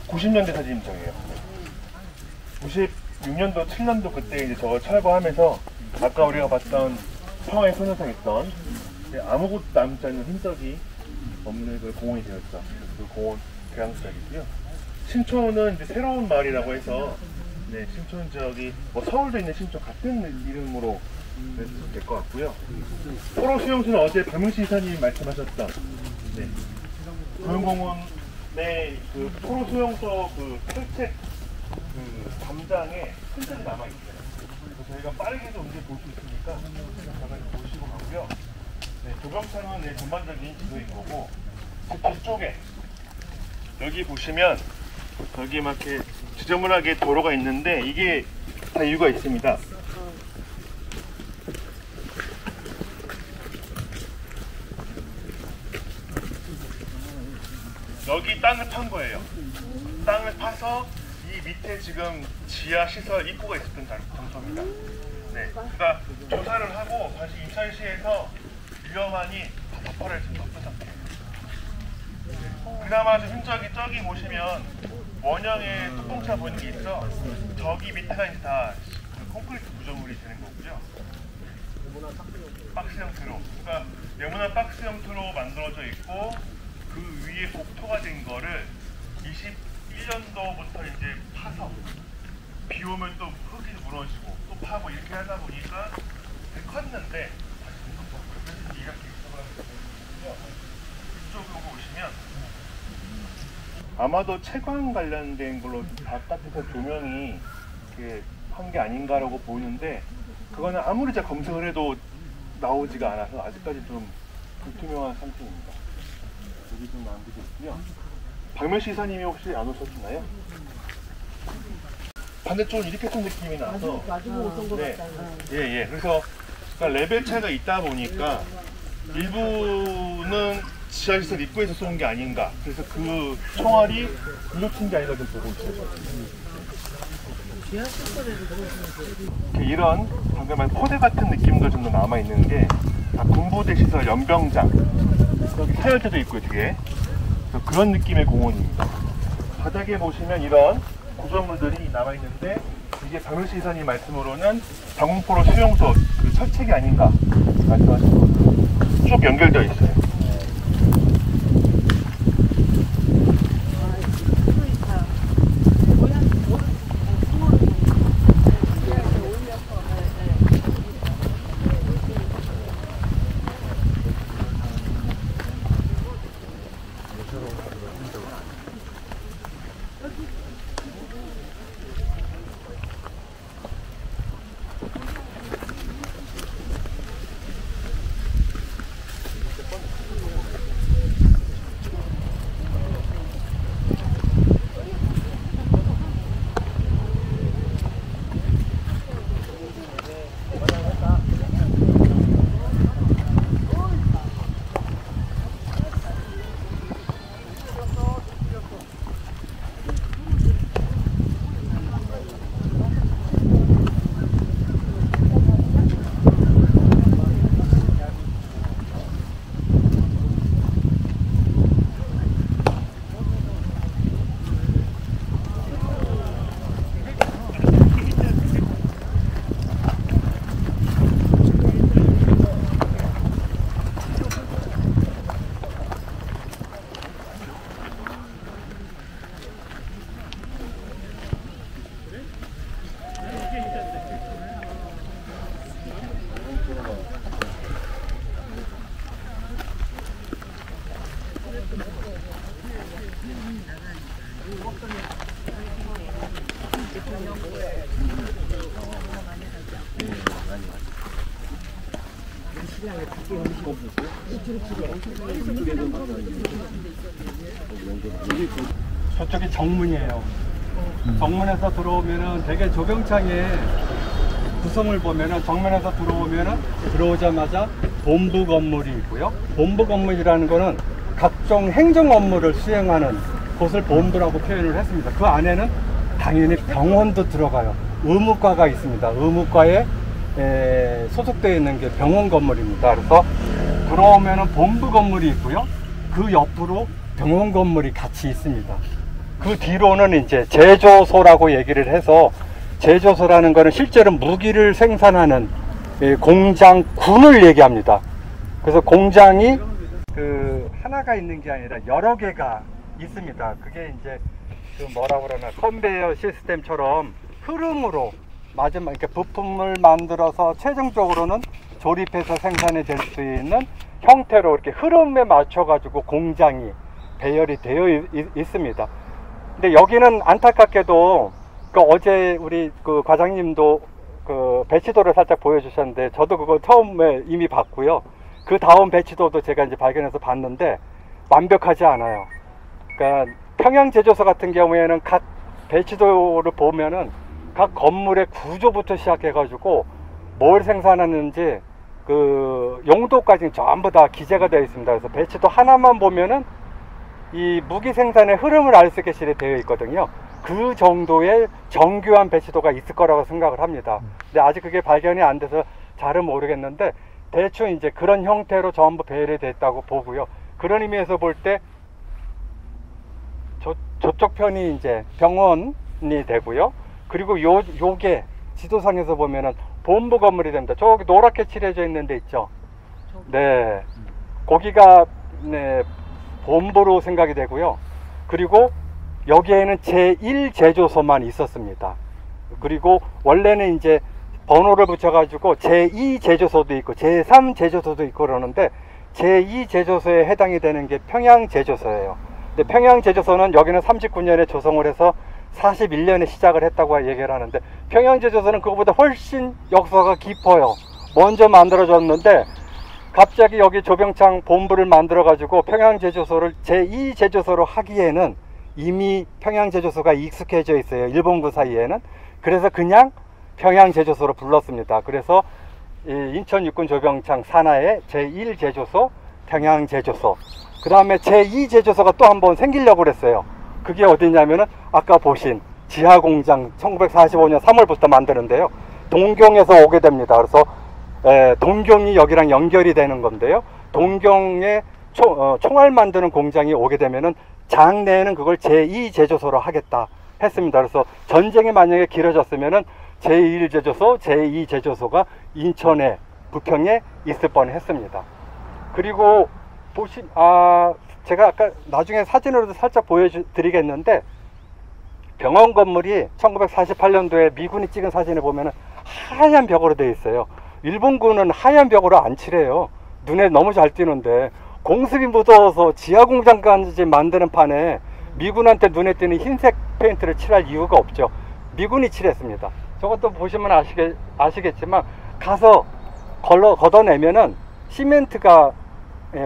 90년대 사진첩이에요. 96년도, 7년도 그때 이제 저 철거하면서 아까 우리가 봤던 평화의 소녀상 있던 아무것도 남지 않는 흔적이 없는 그 공원이 되었죠. 그 공원 개항지역이고요. 신촌은 이제 새로운 마을이라고 해서 네, 신촌 지역이 뭐 서울도 있는 신촌 같은 이름으로 될 것 같고요. 포로 수용소는 어제 박명식 이사님이 말씀하셨던 네, 도용공원의 그 포로 수용소 그 철책 그 담장에 흔적이 남아있어요. 그래서 저희가 빠르게도 언제 볼 수 있으니까 잠깐 보시고 가고요. 네, 조경창은 네, 전반적인 지도인 거고, 뒤쪽에 여기 보시면 여기 막 이렇게 지저분하게 도로가 있는데 이게 다 이유가 있습니다. 여기 땅을 판 거예요. 땅을 파서 이 밑에 지금 지하 시설 입구가 있었던 장소입니다. 네, 그러니까 조사를 하고 다시 인천시에서 위험하니 다 덮어라 지금 덮은 상태예요. 그나마 좀 흔적이 저기 보시면 원형의 뚜껑차 보이는 게 있어. 저기 밑에가 이제 다 콘크리트 구조물이 되는 거고요. 박스 형태로, 그러니까 네모난 박스 형태로 만들어져 있고 그 위에 복토가 된 거를 21년도부터 이제 파서 비 오면 또 흙이 무너지고 또 파고 이렇게 하다 보니까 되게 컸는데 그래서 이렇게 있어가지고 이쪽으로 오시면 아마도 채광 관련된 걸로 바깥에서 조명이 한 게 아닌가라고 보이는데 그거는 아무리 제가 검색을 해도 나오지가 않아서 아직까지 좀 불투명한 상태입니다. 여기 좀 남겨져 있고요. 박명식 이사님이 혹시 안 오셨나요? 반대쪽은 이렇게 큰 느낌이 나서 가지고 오신 것 같아요. 예. 그래서 그러니까 레벨 차이가 있다 보니까 일부는 지하시설 입구에서 쏜 게 아닌가. 그래서 그 총알이 글로 튄 게 아닌가 좀 보고 있어요. 이런 방금 말 포대 같은 느낌도 좀 더 남아 있는 게 다 군부대 시설 연병장, 여기 사열대도 있고요 뒤에. 그런 느낌의 공원입니다. 바닥에 보시면 이런 구조물들이 남아 있는데 이게 박명식 이사님 말씀으로는 방공포로 수용소 그 철책이 아닌가 말씀하시고 쭉 연결되어 있어요. 저쪽이 정문이에요. 정문에서 들어오면은 되게 조경창의 구성을 보면은 정문에서 들어오자마자 본부 건물이 있고요. 본부 건물이라는 거는 각종 행정 업무를 수행하는 곳을 본부라고 표현을 했습니다. 그 안에는 당연히 병원도 들어가요. 의무과가 있습니다. 의무과에 소속되어 있는 게 병원 건물입니다. 그래서 들어오면은 본부 건물이 있고요. 그 옆으로 병원 건물이 같이 있습니다. 그 뒤로는 이제 제조소라고 얘기를 해서, 제조소라는 거는 실제로 무기를 생산하는 공장군을 얘기합니다. 그래서 공장이 그 하나가 있는 게 아니라 여러 개가 있습니다. 그게 이제 그 뭐라고 그러나 컨베이어 시스템처럼 흐름으로 마지막 이렇게 부품을 만들어서 최종적으로는 조립해서 생산이 될 수 있는 형태로 이렇게 흐름에 맞춰 가지고 공장이 배열이 되어 있습니다. 근데 여기는 안타깝게도 그 어제 우리 그 과장님도 그 배치도를 살짝 보여주셨는데, 저도 그거 처음에 이미 봤고요. 그 다음 배치도도 제가 이제 발견해서 봤는데 완벽하지 않아요. 그러니까 평양제조소 같은 경우에는 각 배치도를 보면은 각 건물의 구조부터 시작해가지고 뭘 생산하는지 그 용도까지 전부 다 기재가 되어 있습니다. 그래서 배치도 하나만 보면은 이 무기 생산의 흐름을 알 수 있게 되어 있거든요. 그 정도의 정교한 배치도가 있을 거라고 생각을 합니다. 근데 아직 그게 발견이 안 돼서 잘은 모르겠는데, 대충 이제 그런 형태로 전부 배열이 됐다고 보고요. 그런 의미에서 볼 때 저쪽 편이 이제 병원이 되고요. 그리고 요게 지도상에서 보면은 본부 건물이 됩니다. 저기 노랗게 칠해져 있는 데 있죠. 네, 거기가 네, 본부로 생각이 되고요. 그리고 여기에는 제1제조소만 있었습니다. 그리고 원래는 이제 번호를 붙여가지고 제2제조소도 있고 제3제조소도 있고 그러는데, 제2제조소에 해당이 되는 게 평양제조소예요. 근데 평양제조소는 여기는 39년에 조성을 해서 41년에 시작을 했다고 얘기를 하는데, 평양제조소는 그거보다 훨씬 역사가 깊어요. 먼저 만들어졌는데 갑자기 여기 조병창 본부를 만들어 가지고 평양제조소를 제2제조소로 하기에는 이미 평양제조소가 익숙해져 있어요, 일본군 사이에는. 그래서 그냥 평양제조소로 불렀습니다. 그래서 인천 육군 조병창 산하의 제1제조소 평양제조소, 그 다음에 제2제조소가 또 한 번 생기려고 그랬어요. 그게 어디냐면은 아까 보신 지하공장 1945년 3월부터 만드는데요, 동경에서 오게 됩니다. 그래서 동경이 여기랑 연결이 되는 건데요, 동경에 총알 만드는 공장이 오게 되면은 장래에는 그걸 제2제조소로 하겠다 했습니다. 그래서 전쟁이 만약에 길어졌으면은 제1제조소, 제2제조소가 인천에, 부평에 있을 뻔 했습니다. 그리고 제가 아까 나중에 사진으로도 살짝 보여드리겠는데, 병원 건물이 1948년도에 미군이 찍은 사진을 보면은 하얀 벽으로 되어 있어요. 일본군은 하얀 벽으로 안 칠해요. 눈에 너무 잘 띄는데, 공습이 무서워서 지하공장까지 만드는 판에 미군한테 눈에 띄는 흰색 페인트를 칠할 이유가 없죠. 미군이 칠했습니다. 저것도 보시면 아시겠지만 가서 걷어내면은 시멘트가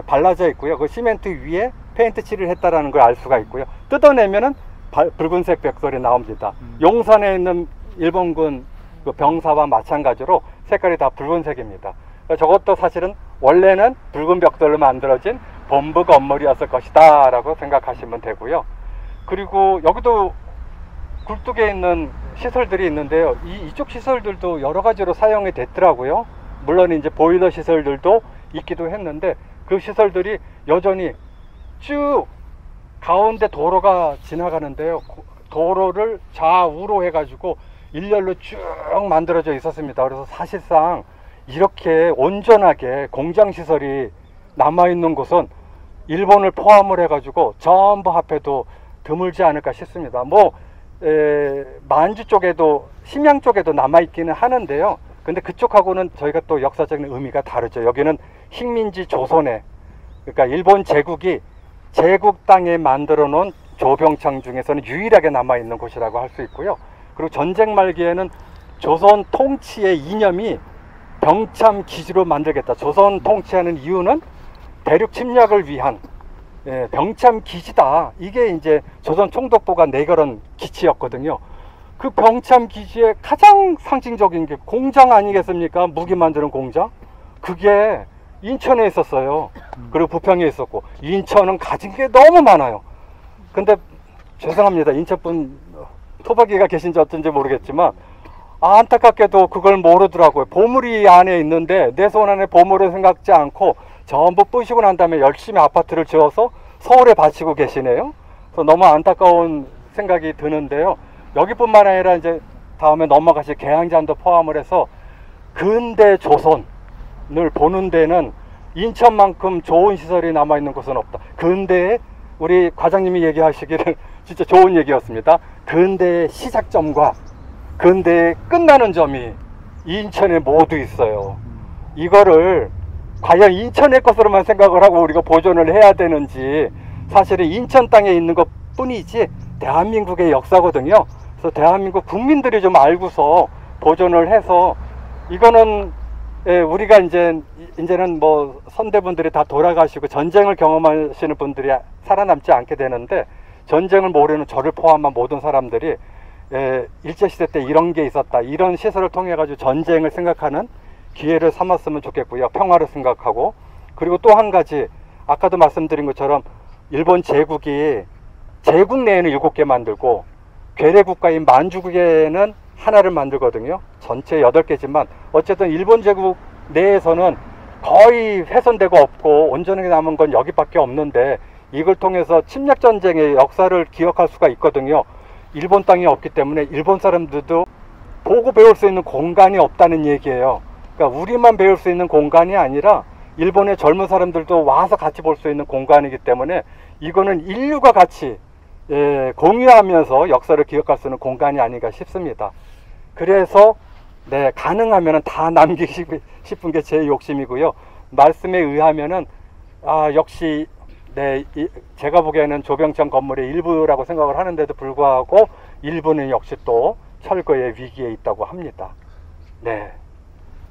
발라져 있고요. 그 시멘트 위에 페인트 칠을 했다라는 걸 알 수가 있고요. 뜯어내면은 붉은색 벽돌이 나옵니다. 용산에 있는 일본군 그 병사와 마찬가지로 색깔이 다 붉은색입니다. 저것도 사실은 원래는 붉은 벽돌로 만들어진 본부 건물이었을 것이다 라고 생각하시면 되고요. 그리고 여기도 굴뚝에 있는 시설들이 있는데요, 이쪽 시설들도 여러 가지로 사용이 됐더라고요. 물론 이제 보일러 시설들도 있기도 했는데, 그 시설들이 여전히 쭉 가운데 도로가 지나가는데요, 도로를 좌우로 해가지고 일렬로 쭉 만들어져 있었습니다. 그래서 사실상 이렇게 온전하게 공장시설이 남아있는 곳은 일본을 포함을 해가지고 전부 합해도 드물지 않을까 싶습니다. 만주 쪽에도, 심양 쪽에도 남아있기는 하는데요, 근데 그쪽하고는 저희가 또 역사적인 의미가 다르죠. 여기는 식민지 조선에, 그러니까 일본 제국이 제국 땅에 만들어 놓은 조병창 중에서는 유일하게 남아있는 곳이라고 할 수 있고요. 그리고 전쟁 말기에는 조선 통치의 이념이 병참 기지로 만들겠다, 조선 통치하는 이유는 대륙 침략을 위한 병참 기지다, 이게 이제 조선 총독부가 내걸은 기치였거든요. 그 병참 기지의 가장 상징적인 게 공장 아니겠습니까? 무기 만드는 공장. 그게 인천에 있었어요. 그리고 부평에 있었고, 인천은 가진 게 너무 많아요. 근데 죄송합니다, 인천분 토박이가 계신지 어쩐지 모르겠지만 안타깝게도 그걸 모르더라고요. 보물이 안에 있는데 내 손 안에 보물을 생각지 않고 전부 부시고 난 다음에 열심히 아파트를 지어서 서울에 바치고 계시네요. 그래서 너무 안타까운 생각이 드는데요. 여기뿐만 아니라 이제 다음에 넘어가실 계양잔도 포함을 해서 근대 조선을 보는 데는 인천만큼 좋은 시설이 남아있는 곳은 없다. 근대에 우리 과장님이 얘기하시기를 진짜 좋은 얘기였습니다. 근대의 시작점과 근대의 끝나는 점이 인천에 모두 있어요. 이거를 과연 인천의 것으로만 생각을 하고 우리가 보존을 해야 되는지, 사실은 인천 땅에 있는 것 뿐이지 대한민국의 역사거든요. 그래서 대한민국 국민들이 좀 알고서 보존을 해서, 이거는 우리가 이제는 뭐 선대분들이 다 돌아가시고 전쟁을 경험하시는 분들이 살아남지 않게 되는데, 전쟁을 모르는 저를 포함한 모든 사람들이 일제시대 때 이런 게 있었다, 이런 시설을 통해 가지고 전쟁을 생각하는 기회를 삼았으면 좋겠고요. 평화를 생각하고. 그리고 또 한 가지, 아까도 말씀드린 것처럼 일본 제국이 제국 내에는 7개 만들고 괴뢰국가인 만주국에는 하나를 만들거든요. 전체 8개지만 어쨌든 일본 제국 내에서는 거의 훼손되고 없고 온전하게 남은 건 여기밖에 없는데, 이걸 통해서 침략전쟁의 역사를 기억할 수가 있거든요. 일본 땅이 없기 때문에 일본 사람들도 보고 배울 수 있는 공간이 없다는 얘기예요. 그러니까 우리만 배울 수 있는 공간이 아니라 일본의 젊은 사람들도 와서 같이 볼 수 있는 공간이기 때문에 이거는 인류가 같이 공유하면서 역사를 기억할 수 있는 공간이 아닌가 싶습니다. 그래서 가능하면 다 남기고 싶은 게 제 욕심이고요. 말씀에 의하면은 역시 제가 보기에는 조병천 건물의 일부라고 생각을 하는데도 불구하고 일부는 역시 또 철거의 위기에 있다고 합니다. 네,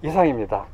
이상입니다.